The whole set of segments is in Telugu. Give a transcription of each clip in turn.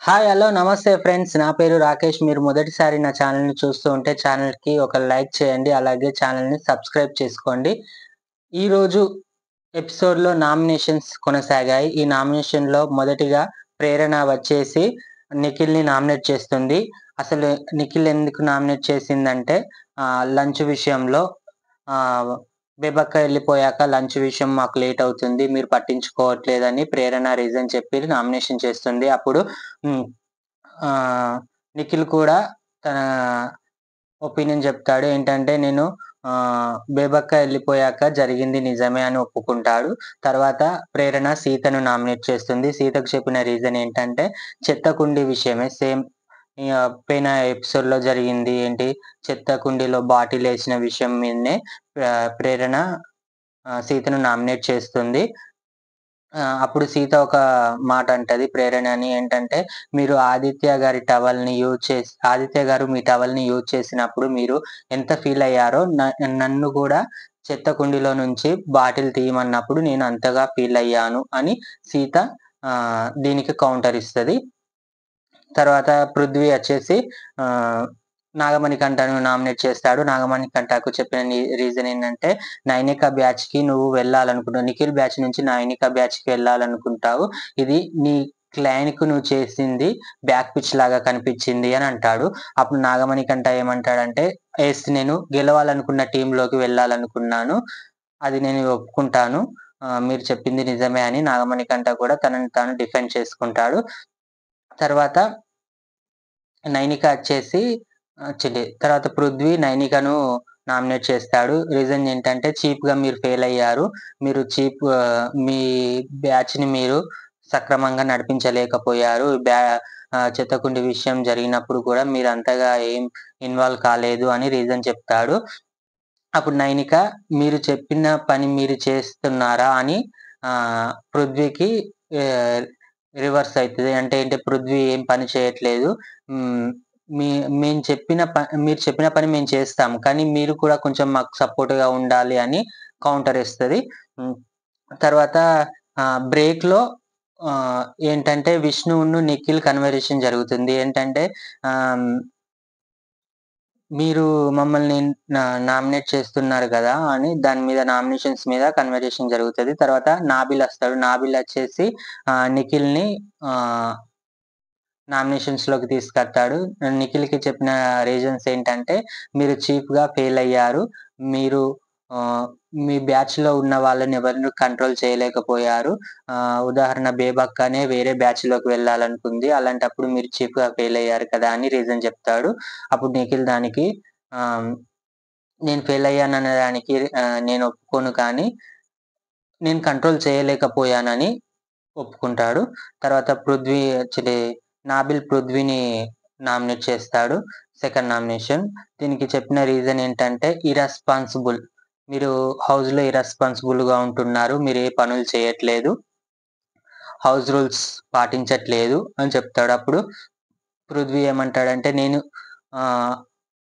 హాయ్! హలో! నమస్తే ఫ్రెండ్స్. నా పేరు రాకేష్. మీరు మొదటిసారి నా ఛానెల్‌ని చూస్తూ ఉంటే ఛానెల్‌కి ఒక లైక్ చేయండి. అలాగే ఛానెల్‌ని సబ్స్క్రైబ్ చేసుకోండి. ఈరోజు ఎపిసోడ్‌లో నామినేషన్స్ కొనసాగాయి. ఈ నామినేషన్‌లో మొదటిగా ప్రేరణ వచ్చేసి నిఖిల్‌ని నామినేట్ చేస్తుంది. అసలు నిఖిల్ ఎందుకు నామినేట్ చేసిందంటే లంచ్ విషయంలో ఆహ్, బేబక్క ఎళ్ళిపోయాక లంచ్ విషయం మాకు లేట్ అవుతుంది. మీరు పట్టించుకోవట్లేదని ప్రేరణ రీజన్ చెప్పి నామినేషన్ చేస్తుంది. అప్పుడు హ్మ్. ఆహ్, నిఖిల్ కూడా తన ఒపీనియన్ చెప్తాడు. ఏంటంటే నేను బేబక్క ఎళ్ళిపోయాక జరిగింది నిజమే అని ఒప్పుకుంటాడు. తర్వాత ప్రేరణ సీతను నామినేట్ చేస్తుంది. సీతకు చెప్పిన రీజన్ ఏంటంటే చెత్త కుండీ విషయమే. సేమ్ పోయిన ఎపిసోడ్‌లో జరిగింది ఏంటి చెత్త కుండీలో బాటిలేసిన విషయం మీదనే ప్రేరణ సీతను నామినేట్ చేస్తుంది. అప్పుడు సీత ఒక మాట అంటది ప్రేరణని ఏంటంటే, "మీరు ఆదిత్య గారు మీ టవల్‌ని యూజ్ చేసినప్పుడు మీరు ఎంత ఫీల్ అయ్యారో నన్ను కూడా చెత్త కుండీలో నుంచి బాటిల్ తీయమన్నప్పుడు నేను అంతగా ఫీల్ అయ్యాను" అని సీత దీనికి కౌంటర్ ఇస్తది. తర్వాత పృథ్వీ వచ్చేసి ఆహ్, నాగమణికంఠను నామినేట్ చేస్తాడు. నాగమణికంఠకు చెప్పిన రీజన్ ఏంటంటే, నైనిక బ్యాచ్‌కి నువ్వు వెళ్ళాలనుకుంటావు. నిఖిల్ బ్యాచ్ నుంచి నైనిక బ్యాచ్‌కి వెళ్ళాలనుకుంటావు. ఇది నీ క్లాన్‌కు నువ్వు చేసింది బ్యాక్ పిచ్ లాగా కనిపించింది అని అంటాడు. అప్పుడు నాగమణికంఠ ఏమంటాడంటే, యెస్ నేను గెలవాలనుకున్న టీమ్‌లోకి వెళ్ళాలనుకున్నాను. అది నేను ఒప్పుకుంటాను. మీరు చెప్పింది నిజమే అని నాగమణికంఠ కూడా తనని తాను డిఫెండ్ చేసుకుంటాడు. తర్వాత నైనిక వచ్చేసి తర్వాత పృథ్వీ నైనికను నామినేట్ చేస్తాడు. రీజన్ ఏంటంటే చీప్‌గా మీరు ఫెయిల్ అయ్యారు. మీరు మీ బ్యాచ్‌ని మీరు సక్రమంగా నడిపించలేకపోయారు. చెత్తకుండి విషయం జరిగినప్పుడు కూడా మీరు అంతగా ఏం ఇన్వాల్వ్ కాలేదు అని రీజన్ చెప్తాడు. అప్పుడు నైనిక మీరు చెప్పిన పని మీరు చేస్తున్నారా అని పృథ్వీకి ఆహ్, రివర్స్ అయితది. అంటే ఏంటి పృథ్వీ ఏం పని చేయట్లేదు. హ్మ్. మీ మీరు చెప్పిన పని మేము చేస్తాము. కానీ మీరు కూడా కొంచెం మాకు సపోర్ట్‌గా ఉండాలి అని కౌంటర్ ఇస్తది. హ్మ్. తర్వాత బ్రేక్‌లో ఏంటంటే విష్ణును, నిఖిల్ కన్వర్జేషన్ జరుగుతుంది. ఏంటంటే ఆహ్ మీరు మమ్మల్ని నామినేట్ చేస్తున్నారు గదా! అని దాని మీద నామినేషన్స్ మీద కన్వర్జేషన్ జరుగుతది. తర్వాత నాబిల్ ఒస్తాడు. నాబిల్ ఒచ్చేసి నిఖిల్‌ని ఆహ్, నామినేషన్స్‌లోకి తీసుకొత్తాడు. నిఖిల్‌కి చెప్పిన రీజన్స్ ఏంటంటే, మీరు చీఫ్‌గా ఫెయిల్ అయ్యారు. మీరు ఆహ్, మీ బ్యాచ్‌లో ఉన్న వాళ్ళని ఎవరిని కంట్రోల్ చేయలేకపోయారు. ఉదాహరణ బేబక్కనే వేరే బ్యాచ్‌లోకి వెళ్ళాలనుకుంది. అలాంటప్పుడు మీరు చీఫ్‌గా ఫెయిల్ అయ్యారు కదా! అని రీజన్ చెప్తాడు. అప్పుడు నిఖిల్ దానికి ఆహ్, నేను ఫెయిల్ అయ్యాననే దానికి నేను ఒప్పుకోను కానీ, నేను కంట్రోల్ చేయలేకపోయానని ఒప్పుకుంటాడు. తర్వాత నాబిల్ పృథ్వీని నామినేట్ చేస్తాడు. Second nomination. దీనికి చెప్పిన రీజన్ ఏంటంటే, మీరు హౌస్‌లో ఇర్రెస్పాన్సిబుల్‌గా ఉంటున్నారు. మీరు ఏ పనులు చేయట్లేదు. హౌస్ రూల్స్ పాటించట్లేదు అని చెప్తాడు. అప్పుడు పృథ్వీ ఏమంటాడంటే, నేను ఆహ్,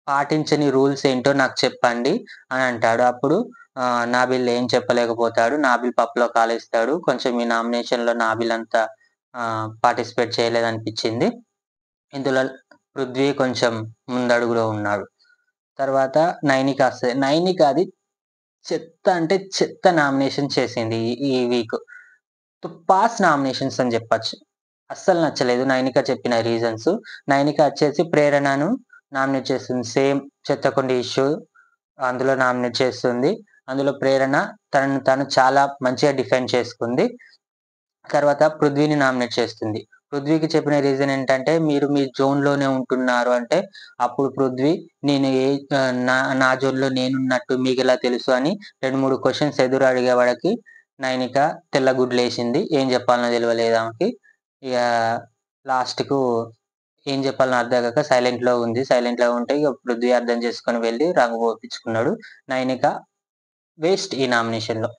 పాటించని రూల్స్ ఏంటో నాకు చెప్పండి అని అంటాడు. అప్పుడు నాబిల్ ఏం చెప్పలేకపోతాడు. నాబిల్ పప్పులో కాలేస్తాడు. కొంచెం ఈ నామినేషన్‌లో నాబిల్ అంత పార్టిసిపేట్ చేయలేదనిపిచ్చింది. ఇందులో పృథ్వీ కొంచెం ముందడుగులో ఉన్నాడు. తర్వాత నైనిక ఒస్తది. నైనికది చెత్త అంటే చెత్త నామినేషన్ చేసింది ఈ వీక్. తుప్పాస్ నామినేషన్స్ అని జెప్పొచ్చు. అస్సలు నచ్చలేదు నైనిక చెప్పిన రీజన్స్. నైనిక వచ్చేసి ప్రేరణను నామినేట్ చేస్తుంది. సేమ్ చెత్తకుండి ఇష్యూ అందులో నామినేట్ చేస్తుంది. అందులో ప్రేరణ తనను తాను చాలా మంచిగా డిఫెండ్ చేసుకుంది. తర్వాత పృథ్వీని నామినేట్ చేస్తుంది. పృథ్వీకి చెప్పిన రీజన్ ఏంటంటే, మీరు మీ జోన్‌లోనే ఉంటున్నారు అంటే, అప్పుడు పృథ్వీ నేను ఏ ఆహ్, నా నా జోన్‌లో నేనున్నట్టు మీకెలా తెలుసు అని 2, 3 క్వెషన్స్ ఎదురు అడిగేవాడికి నైనిక తెల్లగుడ్లేసింది. ఏం జెప్పాలనో తెలవలేదామెకి. ఇగ లాస్ట్‌కు ఏం జెప్పాలనో అర్థం గాక సైలెంట్‌లో ఉంది. సైలెంట్‌లో ఉంటే ఇగ పృథ్వీ అర్థం చేసుకొని వెళ్లి రంగు పోపిచ్చుకున్నాడు. నైనిక వేస్ట్ ఈ నామినేషన్‌లో.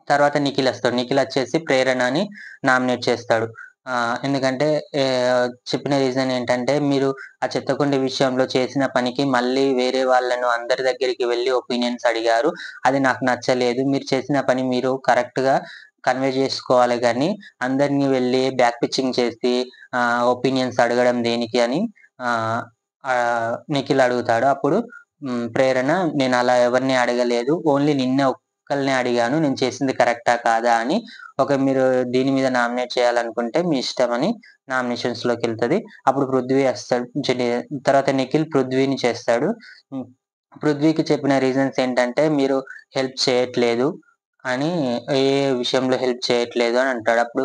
తర్వాత నిఖిలొస్తాడు. నిఖిలొచ్చేసి ప్రేరణని నామినేట్ చేస్తాడు. ఎందుకంటే చెప్పిన రీజన్ ఏంటంటే, మీరు ఆ చెత్తకుండి విషయంలో చేసిన పనికి మళ్ళీ వేరే వాళ్ళను అందరి దగ్గరికి వెళ్లి ఒపీనియన్స్ అడిగారు. అది నాకు నచ్చలేదు. మీరు చేసిన పని మీరు కరెక్ట్‌గా కన్వే చేసుకోవాలి గానీ, అందరిని వెళ్లి బ్యాక్ పిచ్చింగ్ చేసి ఒపీనియన్స్ అడగడం దేనికి అని నిఖిల్ అడుగుతాడు. అప్పుడు ప్రేరణ నేనలా ఎవరిని అడగలేదు. ఓన్లీ నిన్నే ఒక్కళ్ళనే అడిగాను. నేను చేసింది కరెక్టా? కాదా? అని. మీరు దీని మీద నామినేట్ చేయాలనుకుంటే మీ ఇష్టమని నామినేషన్స్‌లోకెళ్తది. అప్పుడు పృథ్వీ వస్తాడు. తర్వాత నిఖిల్ పృథ్వీని చేస్తాడు. పృథ్వీకి చెప్పిన రీజన్స్ ఏంటంటే, మీరు హెల్ప్ చేయట్లేదు అని, ఏ విషయంలో హెల్ప్ చేయట్లేదు అని అంటాడు. అప్పుడు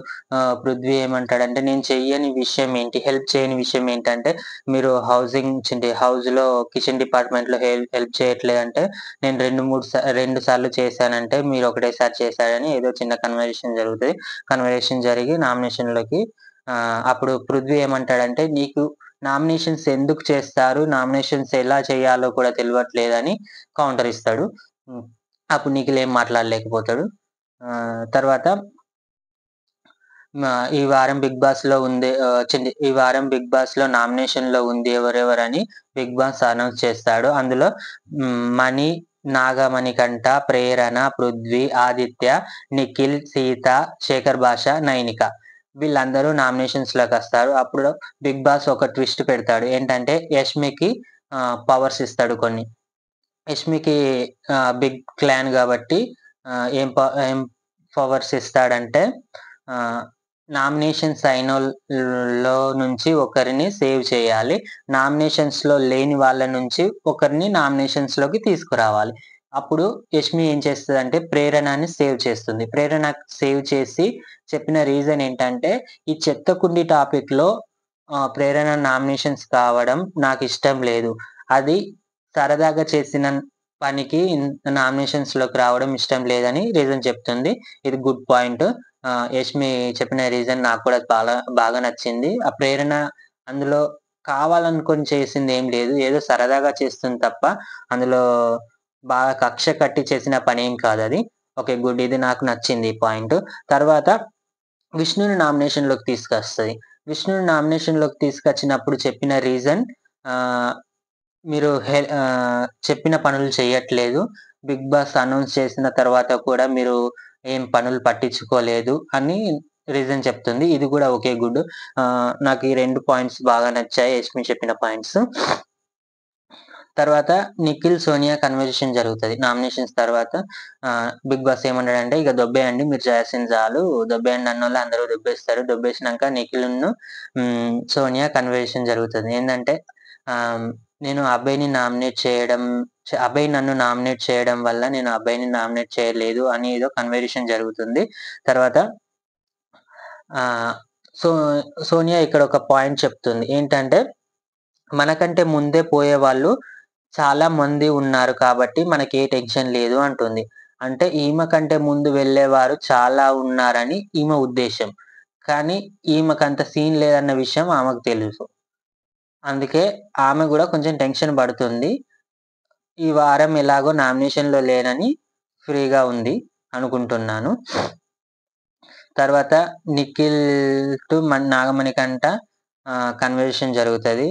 పృథ్వీ ఏమంటాడంటే, నేను చెయ్యని విషయం ఏంటి? హెల్ప్ చేయని విషయం ఏంటంటే, మీరు హౌస్‌లో కిచెన్ డిపార్ట్‌మెంట్‌లో హెల్ప్ చేయట్లేదంటే, నేను 2 సార్లు చేశానంటే, మీరు ఒకటేసారి చేశారని ఏదో చిన్న కన్వర్జేషన్ జరుగుతది. కన్వర్జేషన్ జరిగి నామినేషన్‌లోకి అప్పుడు పృథ్వీ ఏమంటాడంటే, నీకు నామినేషన్స్ ఎందుకు చేస్తారు? నామినేషన్స్ ఎలా చేయాలో కూడా తెలవట్లేదని కౌంటర్ ఇస్తాడు. అప్పుడు నిఖిల్ ఏం మాట్లాడలేకపోతాడు. తర్వాత ఈ వారం బిగ్ బాస్‌లో ఈ వారం బిగ్ బాస్‌లో నామినేషన్‌లో ఉంది ఎవరెవరని బిగ్ బాస్ అనౌన్స్ చేస్తాడు. అందులో మణి, నాగమణికంఠ, ప్రేరణ, పృథ్వీ, ఆదిత్య, నిఖిల్, సీత, శేఖర్ భాష, నైనిక వీళ్ళందరూ నామినేషన్స్‌లోకొస్తారు. అప్పుడు బిగ్ బాస్ ఒక ట్విస్ట్ పెడతాడు. ఏంటంటే యష్మికి పవర్స్ ఇస్తాడు కొన్ని. యష్మికి బిగ్ క్లాన్ గాబట్టి ఏం పవర్స్ ఇస్తాడంటే నామినేషన్స్ అయినోళ్ళలో నుంచి ఒకరిని సేవ్ చేయాలి. నామినేషన్స్‌లో లేని వాళ్ళ నుంచి ఒకరిని నామినేషన్స్‌లోకి తీసుకురావాలి. అప్పుడు యష్మి ఏం చేస్తదంటే ప్రేరణని సేవ్ చేస్తుంది. ప్రేరణ సేవ్ చేసి చెప్పిన రీజన్ ఏంటంటే, ఈ చెత్త కుండీ టాపిక్‌లో ప్రేరణ నామినేషన్స్ కావడం నాకిష్టం లేదు. అది సరదాగా చేసిన పనికి నామినేషన్స్‌లోకి రావడం ఇష్టం లేదని రీజన్ చెప్తుంది. ఇది గుడ్ పాయింట్. యష్మి చెప్పిన రీజన్ నాకు కూడా బాగా నచ్చింది. ఆ ప్రేరణ అందులో కావాలనుకొని చేసిందేం లేదు. ఏదో సరదాగా చేస్తుంది తప్ప, అందులో బాగా కక్ష కట్టి చేసిన పనేం కాదది. ఓకే. గుడ్. ఇది నాకు నచ్చింది ఈ పాయింట్. తర్వాత విష్ణుని నామినేషన్‌లోకి తీసుకొస్తది. విష్ణుని నామినేషన్‌లోకి తీసుకొచ్చినప్పుడు చెప్పిన రీజన్ ఆహ్, మీరు చెప్పిన పనులు చెయ్యట్లేదు. బిగ్ బాస్ అనౌన్స్ చేసిన తర్వాత కూడా మీరు ఏం పనులు పట్టించుకోలేదు అని రీజన్ చెప్తుంది. ఇది గూడా ఓకే. గుడ్. నాకు ఈ 2 పాయింట్స్ బాగా నచ్చాయి. యష్మి చెప్పిన పాయింట్స్. తర్వాత నిఖిల్, సోనియా కన్వర్జేషన్ జరుగుతది. నామినేషన్స్ తర్వాత బిగ్ బాస్ ఏమన్నాడంటే, "ఇక దొబ్బేయండి. మీరు చేసింది చాలు. దొబ్బేయండి" అన్నోళ్ళు అందరూ దొబ్బేస్తారు. దొబ్బేసినంక నిఖిల్‌ను సోనియా కన్వర్జేషన్ జరుగుతది. ఏందంటే నేను అభయ్‌ని అభయ్ నన్ను నామినేట్ చేయడం వల్ల నేను అభయ్‌ని నామినేట్ చేయలేదు అని ఏదో కన్వర్జేషన్ జరుగుతుంది. తర్వాత ఆహ్, సో సోనియా ఇక్కడ ఒక పాయింట్ చెప్తుంది. ఏంటంటే, మనకంటే ముందే పోయేవాళ్ళు చాలా మంది ఉన్నారు కాబట్టి మనకే టెన్షన్ లేదు అంటుంది. అంటే ఈమె కంటే ముందు వెళ్ళేవారు చాలా ఉన్నారని ఈమె ఉద్దేశ్యం. కానీ ఈమెకంత సీన్ లేదన్న విషయం ఆమెకు తెలుసు. అందుకే ఆమె గూడా కొంచెం టెన్షన్ పడుతుంది. ఈ వారం ఎలాగో నామినేషన్‌లో లేనని ఫ్రీగా ఉంది అనుకుంటున్నాను. తర్వాత నిఖిల్ టు నాగమణికంట కన్వర్జేషన్ జరుగుతది.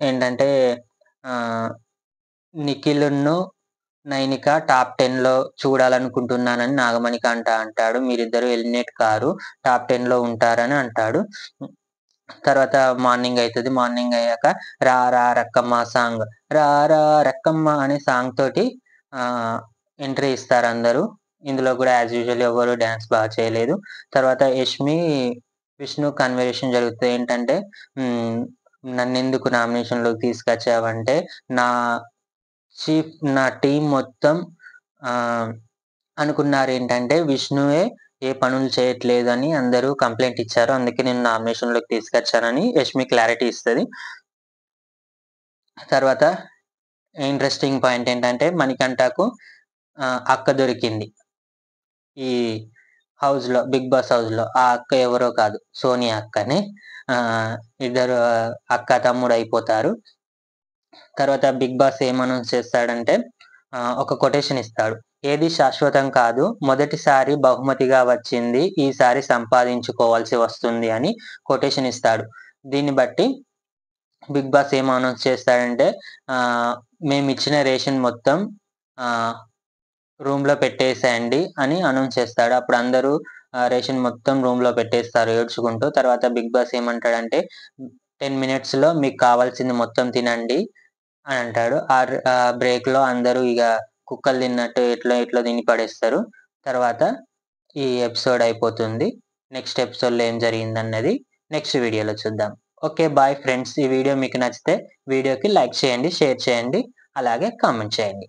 ఏంటంటే ఆహ్, నిఖిల్‌ను నైనిక టాప్ 10లో చూడాలనుకుంటున్నానని నాగమణికంట అంటాడు. మీరిద్దరూ ఎలిమినేట్ కారు. టాప్ 10లో ఉంటారని అంటాడు. తర్వాత మార్నింగ్ అయితది. మార్నింగ్ అయ్యాక 'రారా రక్కమ్మ' సాంగ్ 'రారా రక్కమ్మ' అనే సాంగ్ తోటి ఎంట్రీ ఇస్తారందరూ. ఇందులో గూడా యాజ్ యూజువల్ ఎవరు డాన్స్ బాగా చేయలేదు. తర్వాత యష్మి, విష్ణు కన్వర్జేషన్ జరుగుతది. ఏంటంటే నన్నెందుకు నామినేషన్‌లోకి తీసుకొచ్చావంటే నా నా టీమ్ మొత్తం అనుకున్నారేంటంటే విష్ణువే ఏ పనులు చేయట్లేదని అందరూ కంప్లెయింట్ ఇచ్చారు. అందుకే నేను నామినేషన్‌లోకి తీసుకొచ్చానని యష్మి క్లారిటీ ఇస్తది. తర్వాత ఇంట్రెస్టింగ్ పాయింట్ ఏంటంటే మణికంఠకు అక్క దొరికింది. ఈ బిగ్ బాస్ హౌస్‌లో. ఆ అక్క ఎవరో కాదు. సోనియా అక్కనే. ఇద్దరు అక్క, తమ్ముడు అయిపోతారు. తర్వాత బిగ్ బాస్ ఏం అనౌన్స్ చేస్తాడంటే ఒక కొటేషన్ ఇస్తాడు. ఏది శాశ్వతం కాదు. మొదటిసారి బహుమతిగా వచ్చింది. ఈసారి సంపాదించుకోవాల్సి వస్తుంది అని కొటేషన్ ఇస్తాడు. దీన్ని బట్టి బిగ్ బాస్ ఏం అనౌన్స్ చేస్తాడంటే మేమిచ్చిన రేషన్ మొత్తం ఆహ్, రూమ్‌లో పెట్టేసేయండి అని అనౌన్స్ చేస్తాడు. అప్పుడు అందరూ రేషన్ మొత్తం రూమ్‌లో పెట్టేస్తారు ఏడ్చుకుంటూ. తర్వాత బిగ్ బాస్ ఏమంటాడంటే 10 మినిట్స్‌లో మీకు కావాల్సింది మొత్తం తినండి అని అంటాడు. బ్రేక్‌లో అందరూ ఇగ కుక్కలు తిన్నట్టు ఎట్లో ఎట్లో తిని పడేస్తారు. తర్వాత ఈ ఎపిసోడ్ అయిపోతుంది. నెక్స్ట్ ఎపిసోడ్‌లో ఏం జరిగిందన్నది నెక్స్ట్ వీడియోలో చూద్దాం. ఓకే. Bye friends. ఈ వీడియో మీకు నచ్చితే వీడియోకి లైక్ చేయండి, షేర్ చేయండి, అలాగే కామెంట్ చేయండి.